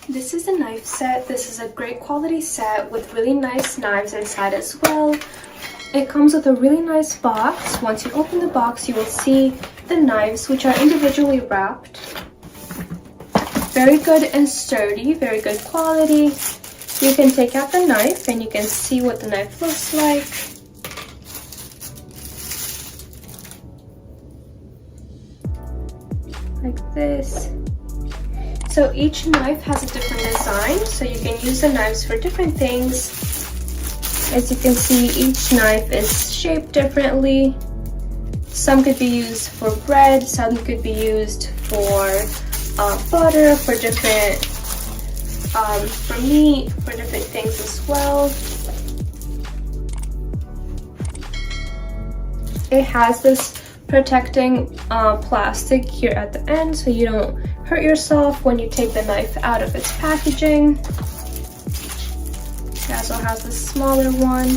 This is a knife set. This is a great quality set with really nice knives inside as well. It comes with a really nice box. Once you open the box, you will see the knives, which are individually wrapped. Very good and sturdy, very good quality. You can take out the knife and you can see what the knife looks like. Like this. So each knife has a different design, so you can use the knives for different things. As you can see, each knife is shaped differently. Some could be used for bread, some could be used for butter, for different, for meat, for different things as well. It has this protecting plastic here at the end so you don't hurt yourself when you take the knife out of its packaging. It also has a smaller one.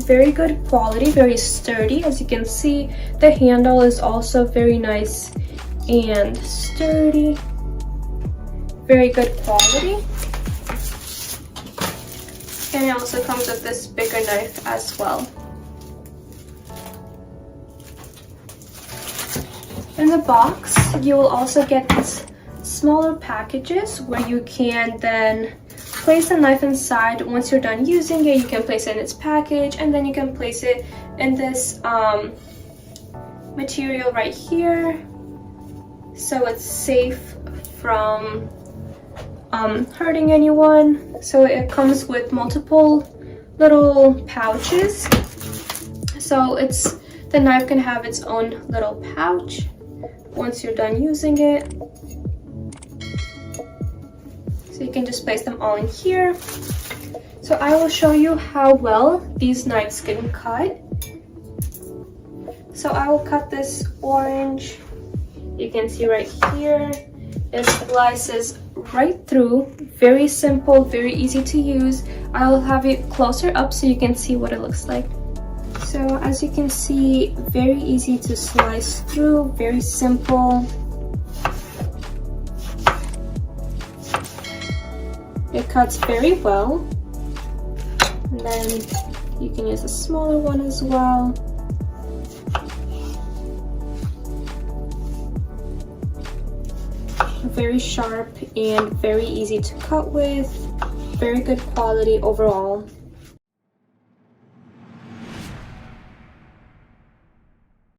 Very good quality, very sturdy. As you can see, the handle is also very nice and sturdy. Very good quality. And it also comes with this bigger knife as well. In the box, you will also get these smaller packages where you can then place the knife inside. Once you're done using it, you can place it in its package, and then you can place it in this material right here, so it's safe from hurting anyone. So it comes with multiple little pouches, so the knife can have its own little pouch once you're done using it. So you can just place them all in here. So I will show you how well these knives can cut. So I will cut this orange. You can see right here, it slices right through. Very simple, very easy to use. I will have it closer up so you can see what it looks like. So as you can see, very easy to slice through, very simple. It cuts very well. And then you can use a smaller one as well. Very sharp and very easy to cut with. Very good quality overall.